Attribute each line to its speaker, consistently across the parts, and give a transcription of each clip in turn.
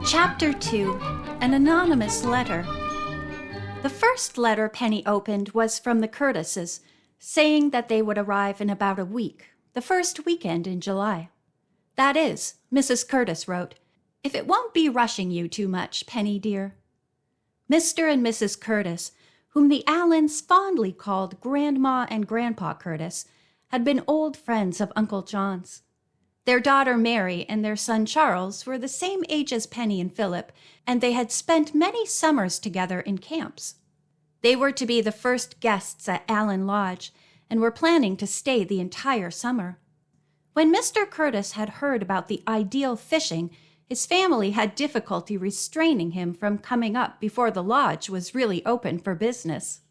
Speaker 1: Chapter 2. An Anonymous Letter. The first letter Penny opened was from the Curtises, saying that they would arrive in about a week, the first weekend in July. "That is," Mrs. Curtis wrote, "if it won't be rushing you too much, Penny dear." Mr. and Mrs. Curtis, whom the Allens fondly called Grandma and Grandpa Curtis, had been old friends of Uncle John's. Their daughter Mary and their son Charles were the same age as Penny and Philip, and they had spent many summers together in camps. They were to be the first guests at Allen Lodge, and were planning to stay the entire summer. When Mr. Curtis had heard about the ideal fishing, his family had difficulty restraining him from coming up before the lodge was really open for business.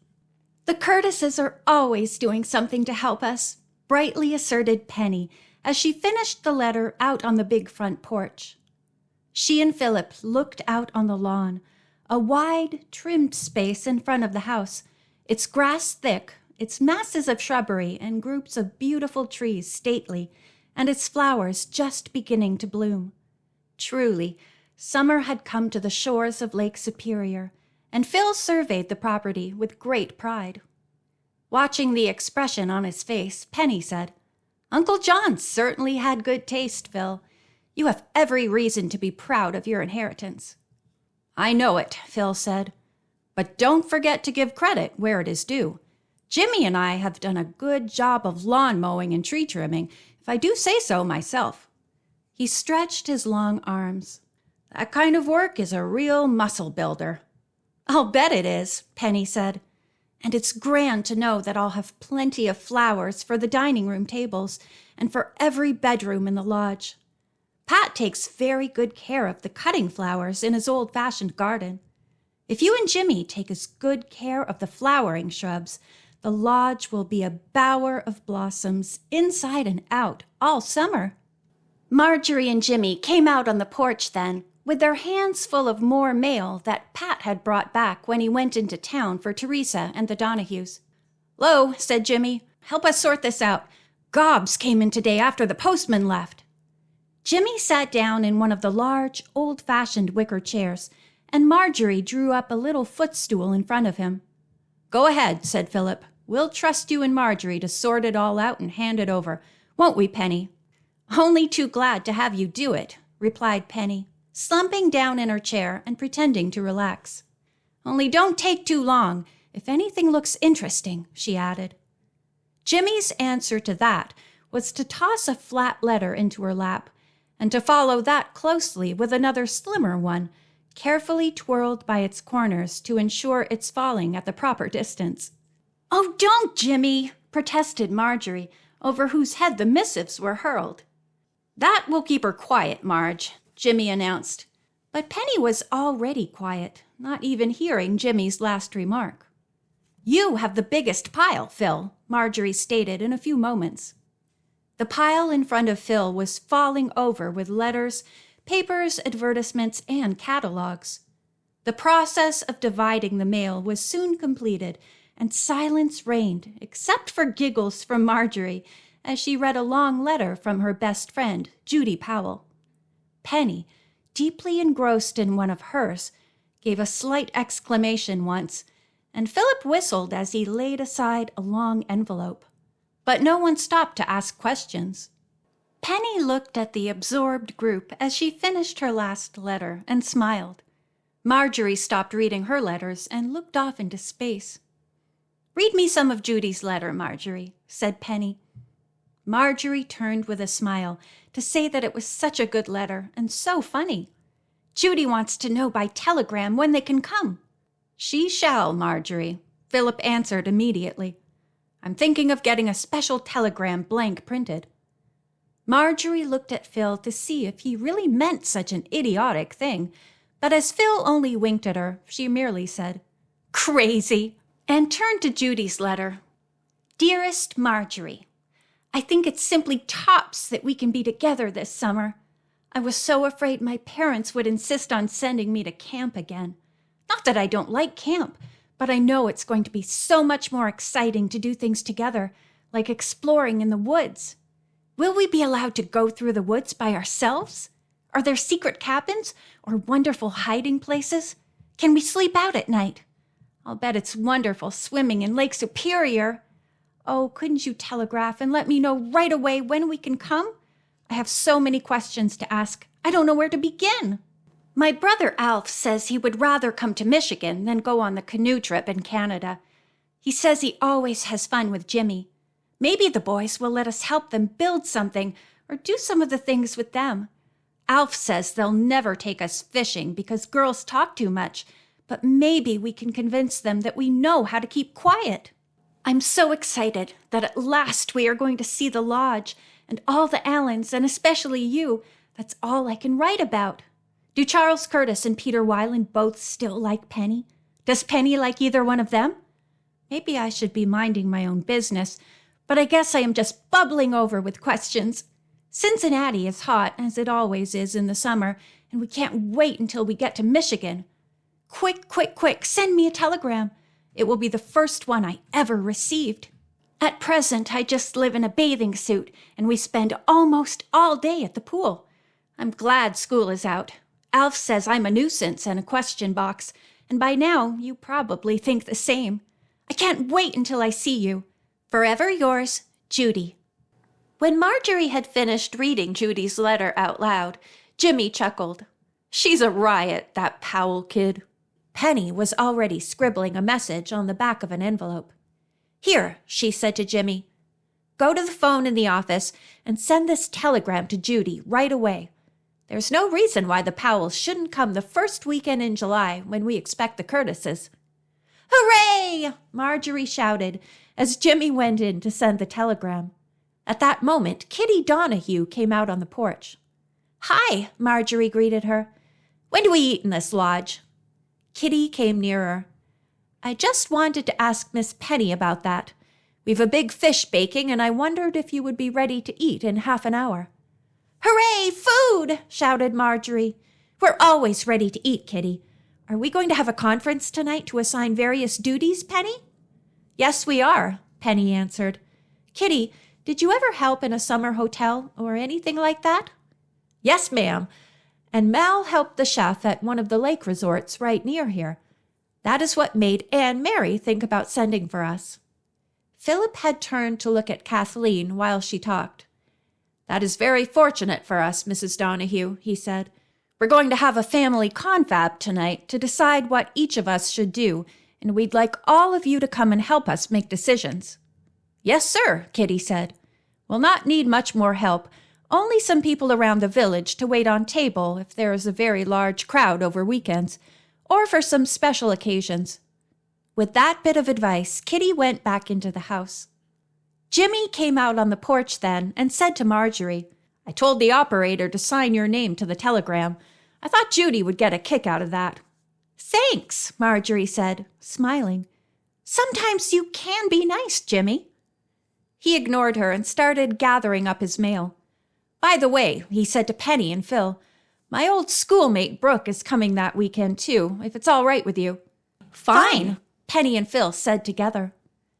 Speaker 1: "The Curtises are always doing something to help us," brightly asserted Penny, as she finished the letter out on the big front porch. She and Philip looked out on the lawn, a wide, trimmed space in front of the house, its grass thick, its masses of shrubbery and groups of beautiful trees stately, and its flowers just beginning to bloom. Truly, summer had come to the shores of Lake Superior, and Phil surveyed the property with great pride. Watching the expression on his face, Penny said, "Uncle John certainly had good taste, Phil. You have every reason to be proud of your inheritance." "I know it," Phil said. "But don't forget to give credit where it is due. Jimmy and I have done a good job of lawn mowing and tree trimming, if I do say so myself." He stretched his long arms. "That kind of work is a real muscle builder." "I'll bet it is," Penny said. "And it's grand to know that I'll have plenty of flowers for the dining room tables and for every bedroom in the lodge. Pat takes very good care of the cutting flowers in his old-fashioned garden. If you and Jimmy take as good care of the flowering shrubs, the lodge will be a bower of blossoms inside and out all summer." Marjorie and Jimmy came out on the porch then, with their hands full of more mail that Pat had brought back when he went into town for Teresa and the Donahues. "'Lo," said Jimmy. "Help us sort this out. Gobs came in today after the postman left." Jimmy sat down in one of the large, old-fashioned wicker chairs, and Marjorie drew up a little footstool in front of him. "Go ahead," said Philip. "We'll trust you and Marjorie to sort it all out and hand it over. Won't we, Penny?" "Only too glad to have you do it," replied Penny, slumping down in her chair and pretending to relax. "Only don't take too long. If anything looks interesting," she added. Jimmy's answer to that was to toss a flat letter into her lap, and to follow that closely with another slimmer one, carefully twirled by its corners to ensure its falling at the proper distance. "Oh, don't, Jimmy!" protested Marjorie, over whose head the missives were hurled. "That will keep her quiet, Marge," Jimmy announced. But Penny was already quiet, not even hearing Jimmy's last remark. "You have the biggest pile, Phil," Marjorie stated in a few moments. The pile in front of Phil was falling over with letters, papers, advertisements, and catalogs. The process of dividing the mail was soon completed, and silence reigned, except for giggles from Marjorie, as she read a long letter from her best friend, Judy Powell. Penny, deeply engrossed in one of hers, gave a slight exclamation once, and Philip whistled as he laid aside a long envelope. But no one stopped to ask questions. Penny looked at the absorbed group as she finished her last letter and smiled. Marjorie stopped reading her letters and looked off into space. "Read me some of Judy's letter, Marjorie," said Penny. Marjorie turned with a smile to say that it was such a good letter and so funny. "Judy wants to know by telegram when they can come." "She shall, Marjorie," Philip answered immediately. "I'm thinking of getting a special telegram blank printed." Marjorie looked at Phil to see if he really meant such an idiotic thing, but as Phil only winked at her, she merely said, "Crazy," and turned to Judy's letter. "Dearest Marjorie, I think it's simply tops that we can be together this summer. I was so afraid my parents would insist on sending me to camp again. Not that I don't like camp, but I know it's going to be so much more exciting to do things together, like exploring in the woods. Will we be allowed to go through the woods by ourselves? Are there secret cabins or wonderful hiding places? Can we sleep out at night? I'll bet it's wonderful swimming in Lake Superior. Oh, couldn't you telegraph and let me know right away when we can come? I have so many questions to ask. I don't know where to begin. My brother Alf says he would rather come to Michigan than go on the canoe trip in Canada. He says he always has fun with Jimmy. Maybe the boys will let us help them build something or do some of the things with them. Alf says they'll never take us fishing because girls talk too much, but maybe we can convince them that we know how to keep quiet. I'm so excited that at last we are going to see the lodge and all the Allens, and especially you. That's all I can write about. Do Charles Curtis and Peter Weiland both still like Penny? Does Penny like either one of them? Maybe I should be minding my own business, but I guess I am just bubbling over with questions. Cincinnati is hot, as it always is in the summer, and we can't wait until we get to Michigan. Quick, quick, quick, send me a telegram. It will be the first one I ever received. At present, I just live in a bathing suit, and we spend almost all day at the pool. I'm glad school is out. Alf says I'm a nuisance and a question box, and by now you probably think the same. I can't wait until I see you. Forever yours, Judy. When Marjorie had finished reading Judy's letter out loud, Jimmy chuckled. She's a riot, that Powell kid. Penny was already scribbling a message on the back of an envelope. Here, she said to Jimmy, go to the phone in the office and send this telegram to Judy right away. There's no reason why the Powells shouldn't come the first weekend in July when we expect the Curtises. Hooray! Marjorie shouted as Jimmy went in to send the telegram. At that moment, Kitty Donahue came out on the porch. Hi, Marjorie greeted her. When do we eat in this lodge? Kitty came nearer. I just wanted to ask Miss Penny about that. We've a big fish baking, and I wondered if you would be ready to eat in half an hour. Hooray, food! Shouted Marjorie. We're always ready to eat, Kitty. Are we going to have a conference tonight to assign various duties, Penny? Yes, we are, Penny answered. Kitty, did you ever help in a summer hotel or anything like that? Yes, ma'am. And Mal helped the chef at one of the lake resorts right near here. That is what made Anne Mary think about sending for us. Philip had turned to look at Kathleen while she talked. That is very fortunate for us, Mrs. Donahue, he said. We're going to have a family confab tonight to decide what each of us should do, and we'd like all of you to come and help us make decisions. Yes, sir, Kitty said. We'll not need much more help, only some people around the village to wait on table if there is a very large crowd over weekends, or for some special occasions. With that bit of advice, Kitty went back into the house. Jimmy came out on the porch then and said to Marjorie, I told the operator to sign your name to the telegram. I thought Judy would get a kick out of that. Thanks, Marjorie said, smiling. Sometimes you can be nice, Jimmy. He ignored her and started gathering up his mail. By the way, he said to Penny and Phil, my old schoolmate Brooke is coming that weekend too, if it's all right with you. Fine, Penny and Phil said together.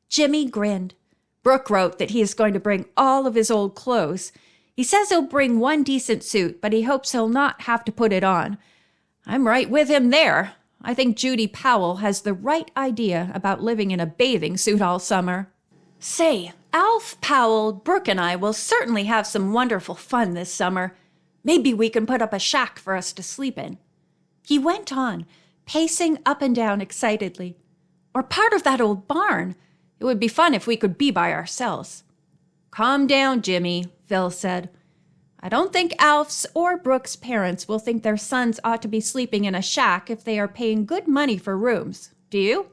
Speaker 1: Jimmy grinned. Brooke wrote that he is going to bring all of his old clothes. He says he'll bring one decent suit, but he hopes he'll not have to put it on. I'm right with him there. I think Judy Powell has the right idea about living in a bathing suit all summer. Say, Alf Powell, Brooke and I will certainly have some wonderful fun this summer. Maybe we can put up a shack for us to sleep in. He went on, pacing up and down excitedly. Or part of that old barn. It would be fun if we could be by ourselves. Calm down, Jimmy, Phil said. I don't think Alf's or Brooke's parents will think their sons ought to be sleeping in a shack if they are paying good money for rooms. Do you?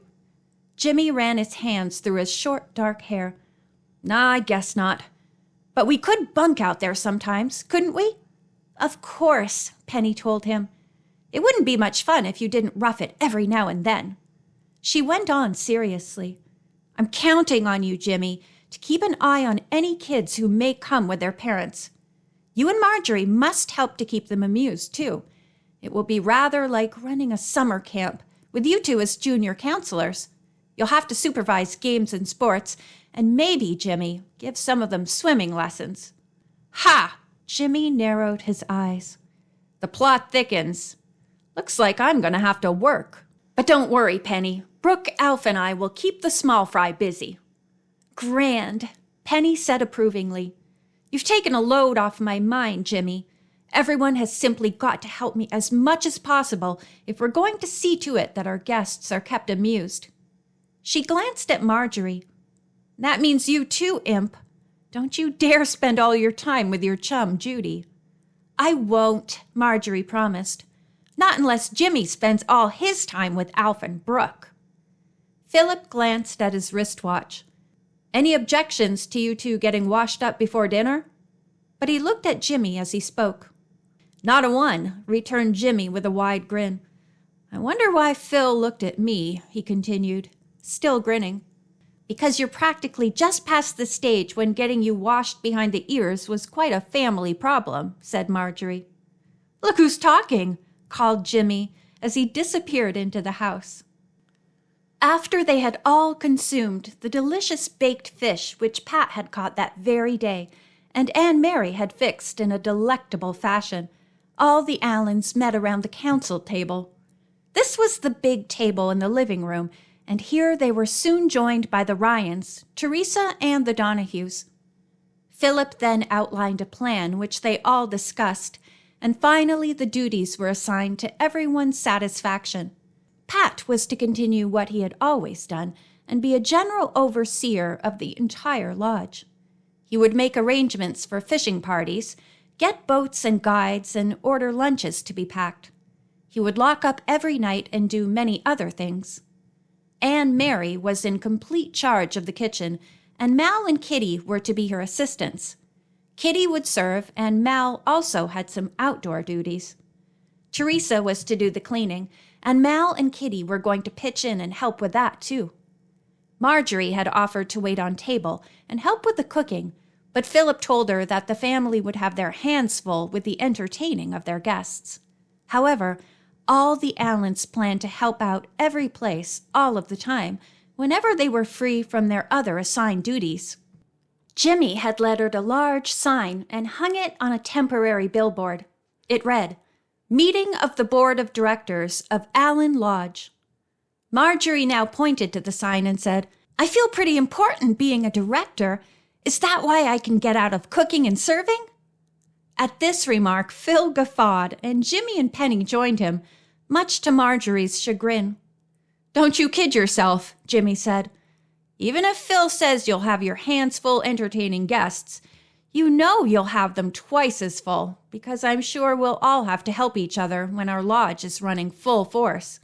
Speaker 1: Jimmy ran his hands through his short, dark hair. Nah, I guess not. But we could bunk out there sometimes, couldn't we? Of course, Penny told him. It wouldn't be much fun if you didn't rough it every now and then. She went on seriously. I'm counting on you, Jimmy, to keep an eye on any kids who may come with their parents. You and Marjorie must help to keep them amused, too. It will be rather like running a summer camp, with you two as junior counselors. You'll have to supervise games and sports, and maybe, Jimmy, give some of them swimming lessons. Ha! Jimmy narrowed his eyes. The plot thickens. Looks like I'm going to have to work. But don't worry, Penny. Brooke, Alf, and I will keep the small fry busy. Grand, Penny said approvingly. You've taken a load off my mind, Jimmy. Everyone has simply got to help me as much as possible if we're going to see to it that our guests are kept amused. She glanced at Marjorie. That means you too, Imp. Don't you dare spend all your time with your chum, Judy. I won't, Marjorie promised. Not unless Jimmy spends all his time with Alf and Brooke. Philip glanced at his wristwatch. Any objections to you two getting washed up before dinner? But he looked at Jimmy as he spoke. Not a one, returned Jimmy with a wide grin. I wonder why Phil looked at me, he continued, still grinning. Because you're practically just past the stage when getting you washed behind the ears was quite a family problem, said Marjorie. Look who's talking, called Jimmy as he disappeared into the house. After they had all consumed the delicious baked fish which Pat had caught that very day, and Anne Mary had fixed in a delectable fashion, all the Allens met around the council table. This was the big table in the living room, and here they were soon joined by the Ryans, Teresa, and the Donahues. Philip then outlined a plan which they all discussed, and finally the duties were assigned to everyone's satisfaction. Pat was to continue what he had always done and be a general overseer of the entire lodge. He would make arrangements for fishing parties, get boats and guides, and order lunches to be packed. He would lock up every night and do many other things. Anne Mary was in complete charge of the kitchen, and Mal and Kitty were to be her assistants. Kitty would serve, and Mal also had some outdoor duties. Teresa was to do the cleaning, and Mal and Kitty were going to pitch in and help with that, too. Marjorie had offered to wait on table and help with the cooking, but Philip told her that the family would have their hands full with the entertaining of their guests. However, all the Allens planned to help out every place, all of the time, whenever they were free from their other assigned duties. Jimmy had lettered a large sign and hung it on a temporary billboard. It read, Meeting of the Board of Directors of Allen Lodge. Marjorie now pointed to the sign and said, I feel pretty important being a director. Is that why I can get out of cooking and serving? At this remark, Phil guffawed, and Jimmy and Penny joined him, much to Marjorie's chagrin. Don't you kid yourself, Jimmy said. Even if Phil says you'll have your hands full entertaining guests, you know you'll have them twice as full, because I'm sure we'll all have to help each other when our lodge is running full force.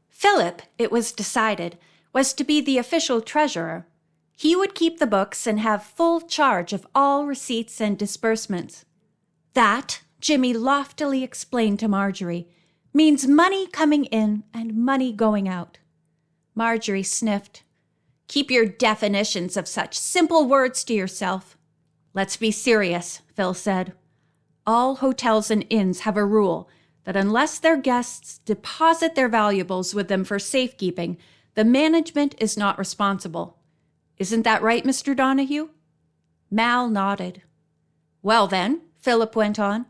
Speaker 1: Philip, it was decided, was to be the official treasurer. He would keep the books and have full charge of all receipts and disbursements. That, Jimmy loftily explained to Marjorie, means money coming in and money going out. Marjorie sniffed. Keep your definitions of such simple words to yourself. Let's be serious, Phil said. All hotels and inns have a rule that unless their guests deposit their valuables with them for safekeeping, the management is not responsible. Isn't that right, Mr. Donahue? Mal nodded. Well then, Philip went on,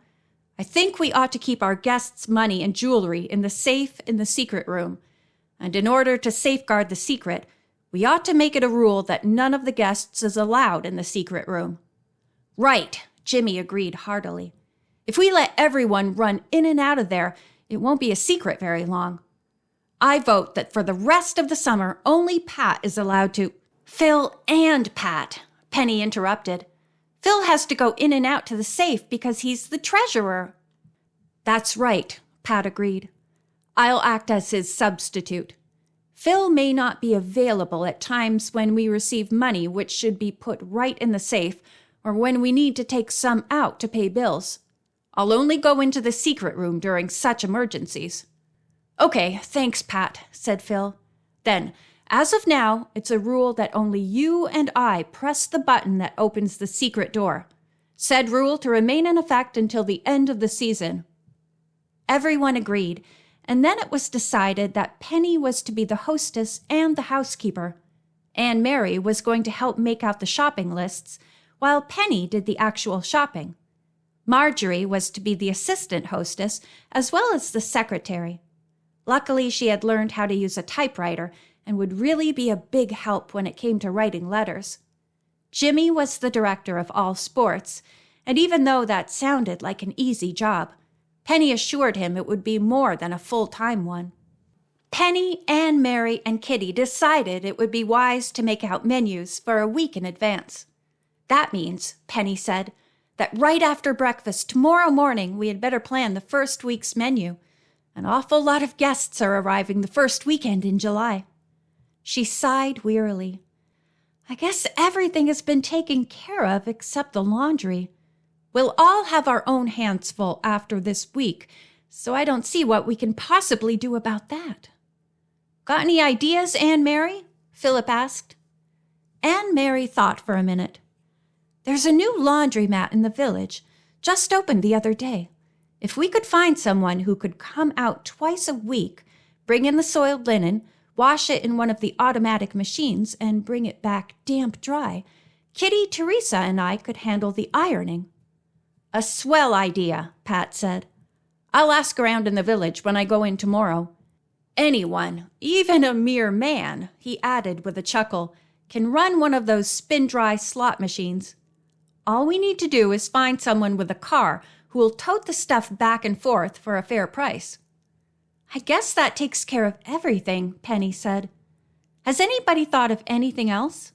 Speaker 1: I think we ought to keep our guests' money and jewelry in the safe in the secret room. And in order to safeguard the secret, we ought to make it a rule that none of the guests is allowed in the secret room. Right, Jimmy agreed heartily. If we let everyone run in and out of there, it won't be a secret very long. I vote that for the rest of the summer, only Pat is allowed to— Phil and Pat, Penny interrupted. Phil has to go in and out to the safe because he's the treasurer. That's right, Pat agreed. I'll act as his substitute. Phil may not be available at times when we receive money which should be put right in the safe or when we need to take some out to pay bills. I'll only go into the secret room during such emergencies. Okay, thanks, Pat, said Phil. Then, as of now, it's a rule that only you and I press the button that opens the secret door. Said rule to remain in effect until the end of the season. Everyone agreed, and then it was decided that Penny was to be the hostess and the housekeeper. Anne Mary was going to help make out the shopping lists, while Penny did the actual shopping. Marjorie was to be the assistant hostess as well as the secretary. Luckily, she had learned how to use a typewriter and would really be a big help when it came to writing letters. Jimmy was the director of all sports, and even though that sounded like an easy job, Penny assured him it would be more than a full-time one. Penny, Anne, Mary, and Kitty decided it would be wise to make out menus for a week in advance. That means, Penny said, that right after breakfast tomorrow morning we had better plan the first week's menu. An awful lot of guests are arriving the first weekend in July. She sighed wearily. I guess everything has been taken care of except the laundry. We'll all have our own hands full after this week, so I don't see what we can possibly do about that. Got any ideas, Anne Mary? Philip asked. Anne Mary thought for a minute. There's a new laundromat in the village, just opened the other day. If we could find someone who could come out twice a week, bring in the soiled linen, wash it in one of the automatic machines, and bring it back damp dry, Kitty, Teresa, and I could handle the ironing. A swell idea, Pat said. I'll ask around in the village when I go in tomorrow. Anyone, even a mere man, he added with a chuckle, can run one of those spin-dry slot machines. All we need to do is find someone with a car who will tote the stuff back and forth for a fair price. I guess that takes care of everything, Penny said. Has anybody thought of anything else?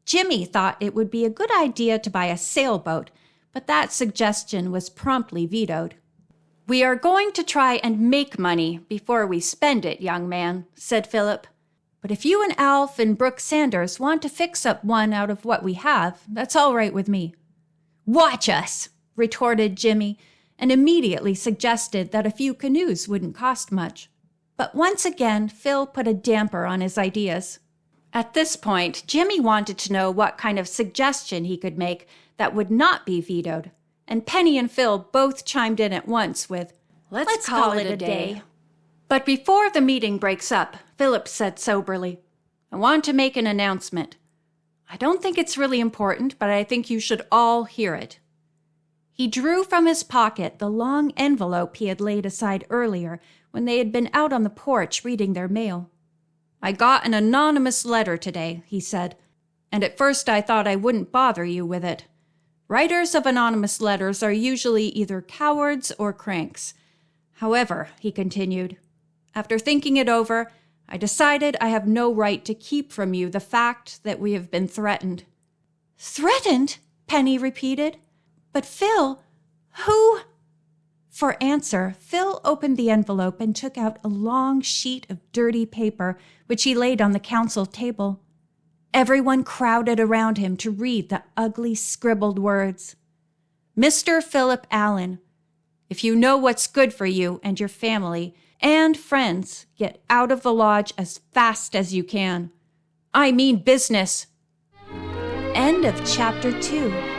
Speaker 1: Jimmy thought it would be a good idea to buy a sailboat, but that suggestion was promptly vetoed. We are going to try and make money before we spend it, young man, said Philip. But if you and Alf and Brooke Sanders want to fix up one out of what we have, that's all right with me. Watch us, retorted Jimmy, and immediately suggested that a few canoes wouldn't cost much. But once again, Phil put a damper on his ideas. At this point, Jimmy wanted to know what kind of suggestion he could make that would not be vetoed, and Penny and Phil both chimed in at once with, Let's call it a day. But before the meeting breaks up, Philip said soberly, I want to make an announcement. I don't think it's really important, but I think you should all hear it. He drew from his pocket the long envelope he had laid aside earlier when they had been out on the porch reading their mail. I got an anonymous letter today, he said, and at first I thought I wouldn't bother you with it. Writers of anonymous letters are usually either cowards or cranks. However, he continued, after thinking it over, I decided I have no right to keep from you the fact that we have been threatened. Threatened? Penny repeated. But Phil, who? For answer, Phil opened the envelope and took out a long sheet of dirty paper, which he laid on the council table. Everyone crowded around him to read the ugly scribbled words. Mr. Philip Allen, if you know what's good for you and your family and friends, get out of the lodge as fast as you can. I mean business. End of chapter 2.